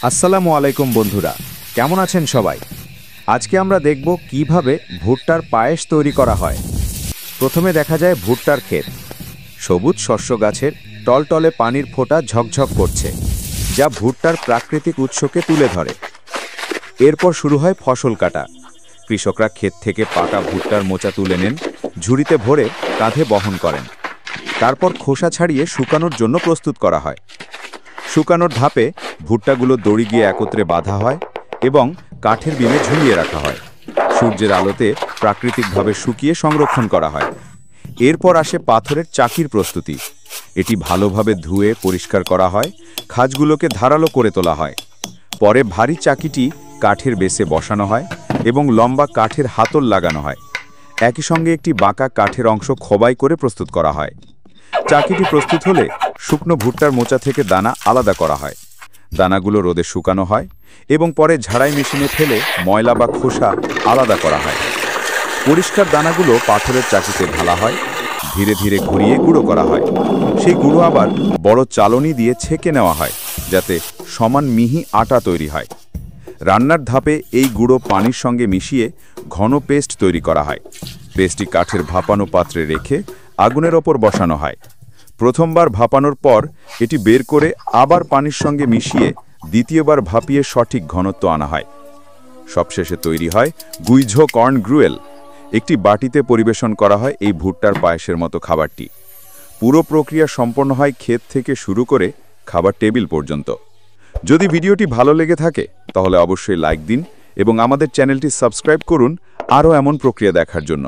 আসসালামু আলাইকুম বন্ধুরা, কেমন আছেন সবাই? আজকে আমরা দেখব কিভাবে ভুট্টার পায়েস তৈরি করা হয়। প্রথমে দেখা যায় ভুট্টার ক্ষেত। সবুজ শস্য গাছের টলটলে পানির ফোঁটা ঝকঝক করছে, যা ভুট্টার প্রাকৃতিক উৎসকে তুলে ধরে। এরপর শুরু হয় ফসল কাটা। কৃষকরা ক্ষেত থেকে পাকা ভুট্টার মোচা তুলে নেন, ঝুড়িতে ভরে কাঁধে বহন করেন। তারপর খোসা ছাড়িয়ে শুকানোর জন্য প্রস্তুত করা হয়। শুকানোর ধাপে ভুট্টাগুলো দড়ি গিয়ে একত্রে বাঁধা হয় এবং কাঠের বিমে ঝুলিয়ে রাখা হয়। সূর্যের আলোতে প্রাকৃতিকভাবে শুকিয়ে সংরক্ষণ করা হয়। এরপর আসে পাথরের চাকির প্রস্তুতি। এটি ভালোভাবে ধুয়ে পরিষ্কার করা হয়, খাঁজগুলোকে ধারালো করে তোলা হয়। পরে ভারী চাকিটি কাঠের বেসে বসানো হয় এবং লম্বা কাঠের হাতল লাগানো হয়। একই সঙ্গে একটি বাঁকা কাঠের অংশ খোবাই করে প্রস্তুত করা হয়। চাকিটি প্রস্তুত হলে শুকনো ভুট্টার মোচা থেকে দানা আলাদা করা হয়। দানাগুলো রোদে শুকানো হয় এবং পরে ঝাড়াই মেশিনে ফেলে ময়লা বা খোসা আলাদা করা হয়। পরিষ্কার দানাগুলো পাথরের চাকিতে ঢালা হয়, ধীরে ধীরে ঘুরিয়ে গুঁড়ো করা হয়। সেই গুঁড়ো আবার বড় চালনি দিয়ে ছেঁকে নেওয়া হয়, যাতে সমান মিহি আটা তৈরি হয়। রান্নার ধাপে এই গুঁড়ো পানির সঙ্গে মিশিয়ে ঘন পেস্ট তৈরি করা হয়। পেস্টটি কাঠের ভাপানো পাত্রে রেখে আগুনের ওপর বসানো হয়। প্রথমবার ভাপানোর পর এটি বের করে আবার পানির সঙ্গে মিশিয়ে দ্বিতীয়বার ভাপিয়ে সঠিক ঘনত্ব আনা হয়। সবশেষে তৈরি হয় গুইঝো কর্ন গ্রুয়েল। একটি বাটিতে পরিবেশন করা হয় এই ভুট্টার পায়েসের মতো খাবারটি। পুরো প্রক্রিয়া সম্পন্ন হয় ক্ষেত থেকে শুরু করে খাবার টেবিল পর্যন্ত। যদি ভিডিওটি ভালো লেগে থাকে তাহলে অবশ্যই লাইক দিন এবং আমাদের চ্যানেলটি সাবস্ক্রাইব করুন আরও এমন প্রক্রিয়া দেখার জন্য।